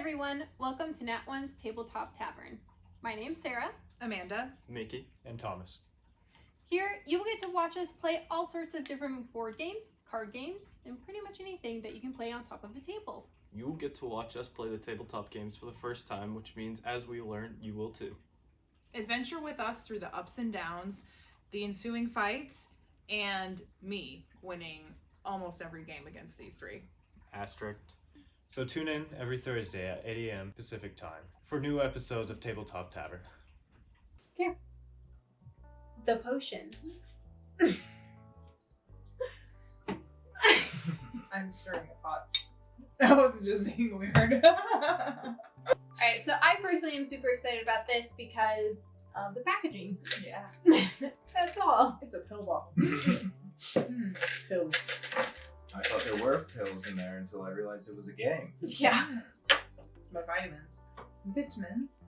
everyone, welcome to Nat One's Tabletop Tavern. My name's Sarah, Amanda, Mickey, and Thomas. Here, you will get to watch us play all sorts of different board games, card games, and pretty much anything that you can play on top of a table. You will get to watch us play the tabletop games for the first time, which means as we learn, you will too. adventure with us through the ups and downs, the ensuing fights, and me winning almost every game against these three. Asterisk. So tune in every Thursday at 8 a.m. Pacific Time for new episodes of Tabletop Tavern. Here. The potion. I'm stirring a pot. That wasn't just being weird. Alright, so I personally am super excited about this because of the packaging. Yeah. That's all. It's a pill bottle. Pills. I thought there were pills in there until I realized it was a game. Yeah. It's my vitamins. Vitamins.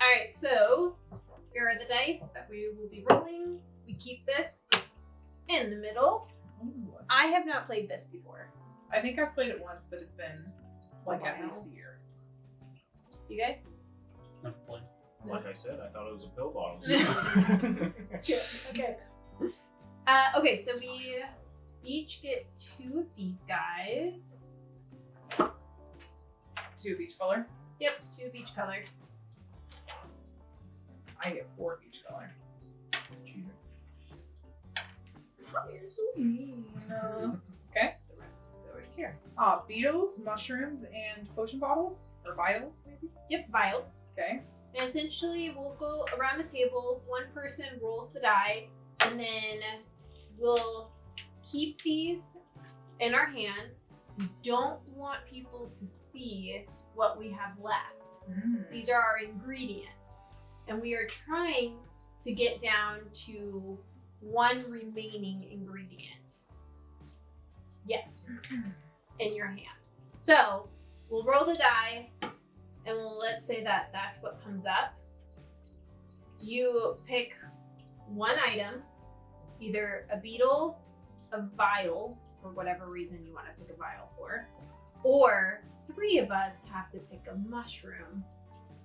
Alright, so here are the dice that we will be rolling. We keep this in the middle. Ooh. I have not played this before. I think I've played it once, but it's been like at Wow. least a year. You guys? Never played. Like I said, I thought it was a pill bottle. It's true. Okay. Okay, so we each get 2 of these guys. 2 of each color. Yep, 2 of each color. I get 4 of each color. Cheater. You're so mean. The rest go right here. Beetles, mushrooms, and potion bottles? Or vials, maybe? Yep, vials. Okay. And essentially, we'll go around the table. One person rolls the die, and then we'll keep these in our hand. We don't want people to see what we have left. These are our ingredients, and we are trying to get down to 1 remaining ingredient. Yes, in your hand. So we'll roll the die, and let's say that that's what comes up. You pick 1 item, either a beetle, a vial, for whatever reason you want to pick a vial for, or 3 of us have to pick a mushroom.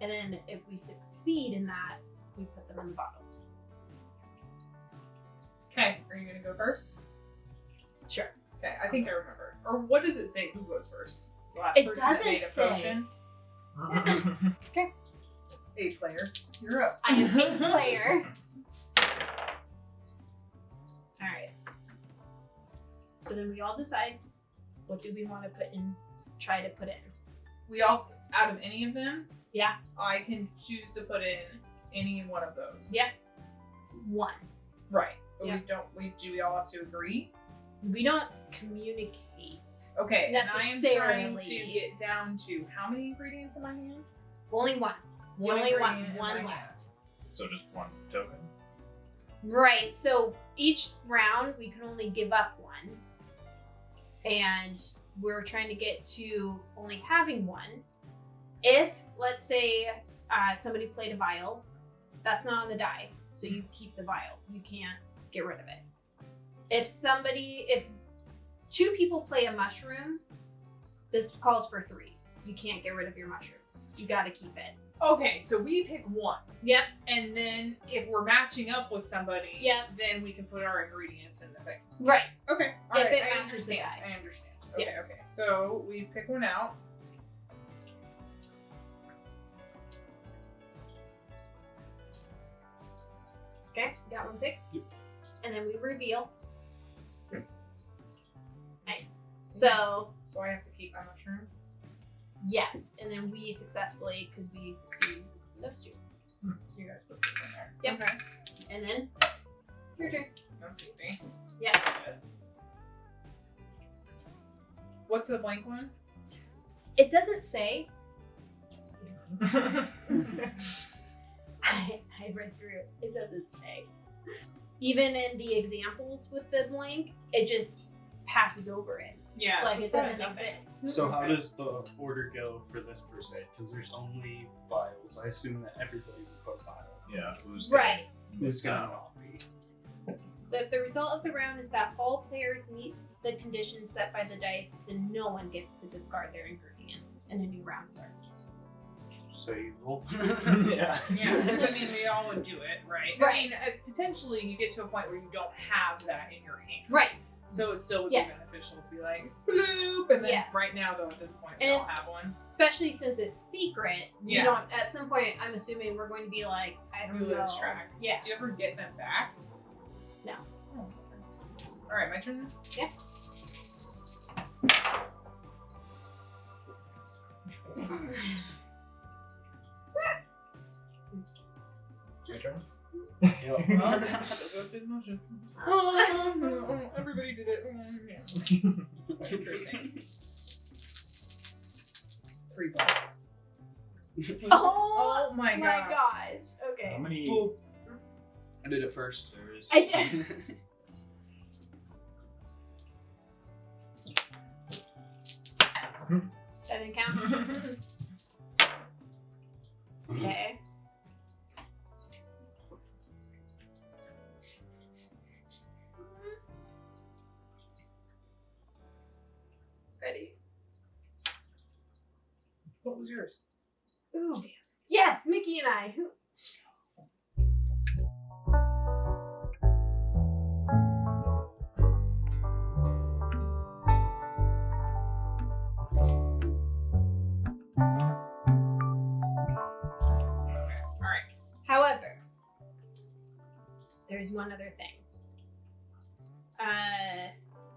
And then if we succeed in that, we put them in the bottle. Okay, are you gonna go first? Sure. Okay, I think I remember. Or what does it say? Who goes first? The last It person that doesn't made a say. potion. A player. You're up. I am a player. Alright. So then we all decide, what do we want to try to put in? We all, out of any of them, Yeah. I can choose to put in any one of those. Yeah. 1. Right. But Yeah. do we all have to agree? We don't communicate. Okay, and I am trying to Necessarily. get down to how many ingredients in my hand? Only 1. You One only want ingredient in 1 my left. So just one token. Right. So each round we can only give up 1. And we're trying to get to only having 1. If, let's say, somebody played a vial, that's not on the die. So you keep the vial. You can't get rid of it. If 2 people play a mushroom, this calls for 3. You can't get rid of your mushrooms. You got to keep it. Okay, so we pick 1. Yep. And then if we're matching up with somebody, Yeah. then we can put our ingredients in the thing. Right. Okay. If Alright, it I matches understand. the die. I understand. Okay, okay. So we pick 1 out. Okay. Got 1 picked. Yep. And then we reveal. Nice. So, So I have to keep my mushroom. yes. And then we successfully, because we succeed those 2. So you guys put this in there. Yep. Okay. And then your turn. That's easy. Yeah. Yes. What's the blank one? It doesn't say. I read through it. It doesn't say. Even in the examples with the blank, it just passes over it. Yeah. Like so it it's probably doesn't nothing. exist. So how does the order go for this per se? Because there's only vials. I assume that everybody would put a vial. Yeah. Who's Right. Who's gonna not be? So if the result of the round is that all players meet the conditions set by the dice, then no one gets to discard their ingredient. ingredient and a new round starts. So you roll. Yeah. Yeah, because I mean, we all would do it, right? Right. I mean, potentially you get to a point where you don't have that in your hand. Right. So it still would Yes. be beneficial to be like, bloop, and then Yes. right now, though, at this point, we And all it's- have one. Especially since it's secret. Yeah. You don't. At some point, I'm assuming we're going to be like, I don't We know. lose track. Yes. Do you ever get them back? No. Oh, okay. All right, my turn. Yeah. Your turn? Yep. Well, go through the motion. Oh, everybody did it. Interesting. 3 bucks. Oh, Oh my my god. gosh. Okay. How many? Boop. I did it first. I did. That didn't count. Okay. Ready? What was yours? Ooh. Yes, Mickey and I. All right. However, there's one other thing.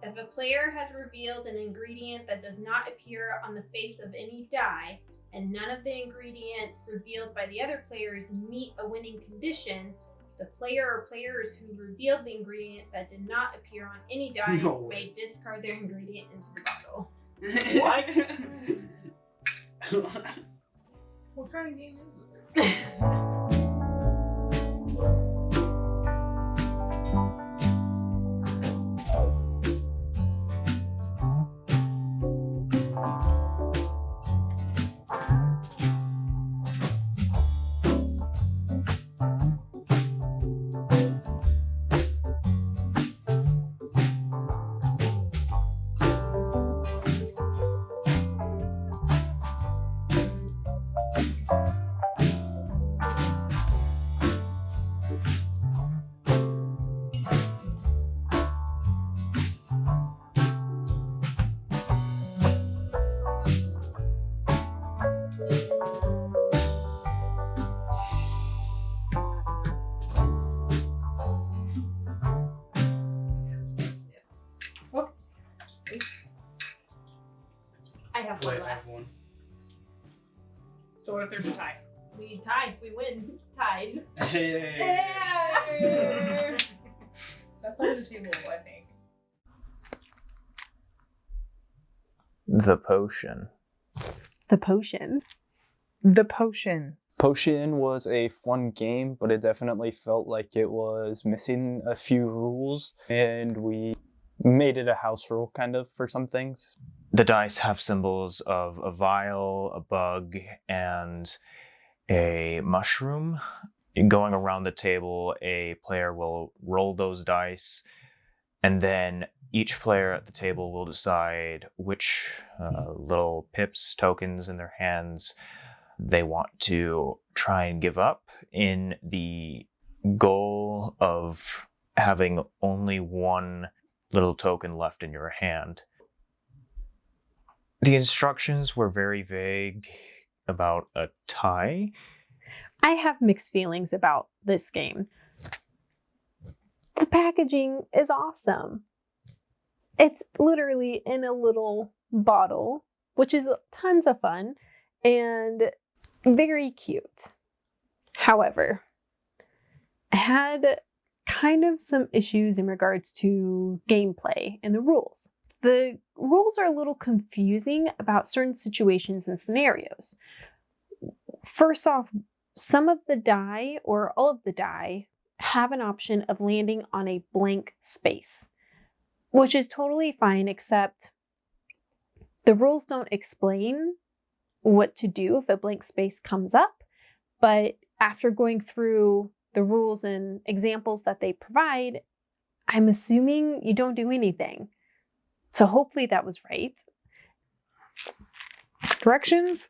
If a player has revealed an ingredient that does not appear on the face of any die, and none of the ingredients revealed by the other players meet a winning condition, the player or players who revealed the ingredient that did not appear on any die No way. may discard their ingredient into the bottle. What? What kind of game is this? I have Wait, one I have left. one. So what if there's a tie? We tied. We win. Tied. Hey. That's under the table, I think. The potion. The potion. The potion. Potion was a fun game, but it definitely felt like it was missing a few rules, and we made it a house rule kind of for some things. The dice have symbols of a vial, a bug, and a mushroom. Going around the table, a player will roll those dice, and then each player at the table will decide which little pips, tokens in their hands they want to try and give up in the goal of having only one little token left in your hand. The instructions were very vague about a tie. I have mixed feelings about this game. The packaging is awesome. It's literally in a little bottle, which is tons of fun and very cute. However, I had kind of some issues in regards to gameplay and the rules. The rules are a little confusing about certain situations and scenarios. First off, some of the die, or all of the die, have an option of landing on a blank space, which is totally fine, except the rules don't explain what to do if a blank space comes up. But after going through the rules and examples that they provide, I'm assuming you don't do anything. So hopefully that was right. Directions,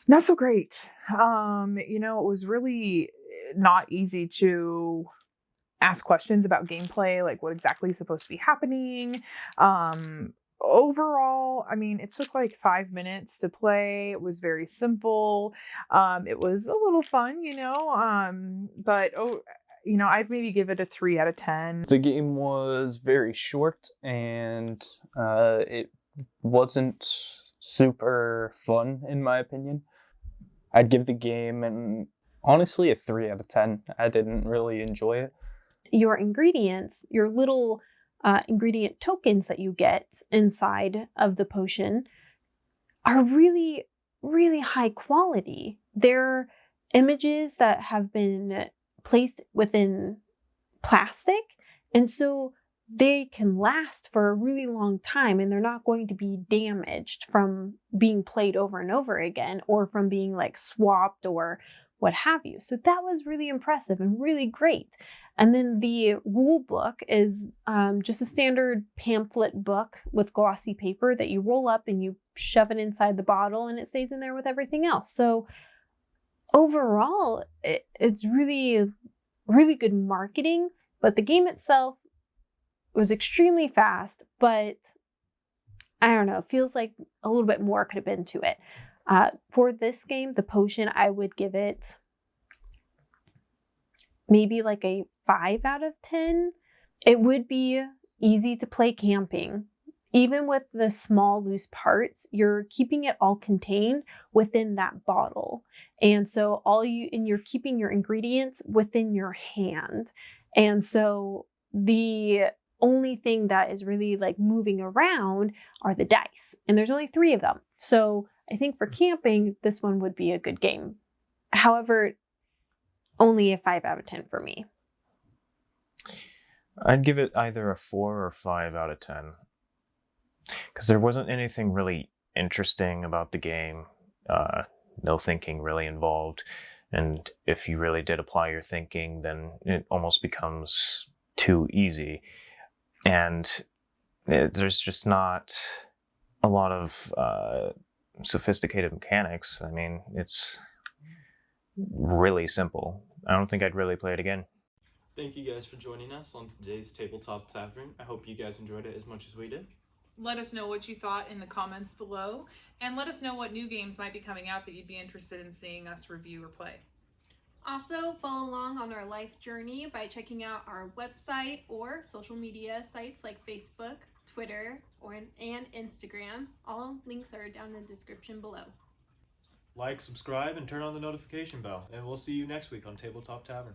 not so great. It was really not easy to ask questions about gameplay, like what exactly is supposed to be happening. Overall, it took like 5 minutes to play. It was very simple. It was a little fun, but I'd maybe give it a 3 out of 10. The game was very short and it wasn't super fun, in my opinion. I'd give the game honestly a 3 out of 10. I didn't really enjoy it. Your ingredients, your little ingredient tokens that you get inside of the potion are really, really high quality. They're images that have been placed within plastic, and so they can last for a really long time, and they're not going to be damaged from being played over and over again or from being like swapped or what have you. So that was really impressive and really great. And then the rule book is just a standard pamphlet book with glossy paper that you roll up and you shove it inside the bottle and it stays in there with everything else. So overall, it's really, really good marketing, but the game itself was extremely fast, but I don't know, it feels like a little bit more could have been to it. For this game, the potion, I would give it maybe like a 5 out of 10. It would be easy to play camping. Even with the small loose parts, you're keeping it all contained within that bottle. And so you're keeping your ingredients within your hand. And so the only thing that is really like moving around are the dice. And there's only 3 of them. So I think for camping, this one would be a good game. However, only a 5 out of 10 for me. I'd give it either a 4 or 5 out of 10. Because there wasn't anything really interesting about the game. No thinking really involved. And if you really did apply your thinking, then it almost becomes too easy. And there's just not a lot of sophisticated mechanics. It's really simple. I don't think I'd really play it again. Thank you guys for joining us on today's Tabletop Tavern. I hope you guys enjoyed it as much as we did. Let us know what you thought in the comments below, and let us know what new games might be coming out that you'd be interested in seeing us review or play. Also, follow along on our life journey by checking out our website or social media sites like Facebook, Twitter, and Instagram. All links are down in the description below. Like, subscribe, and turn on the notification bell. And we'll see you next week on Tabletop Tavern.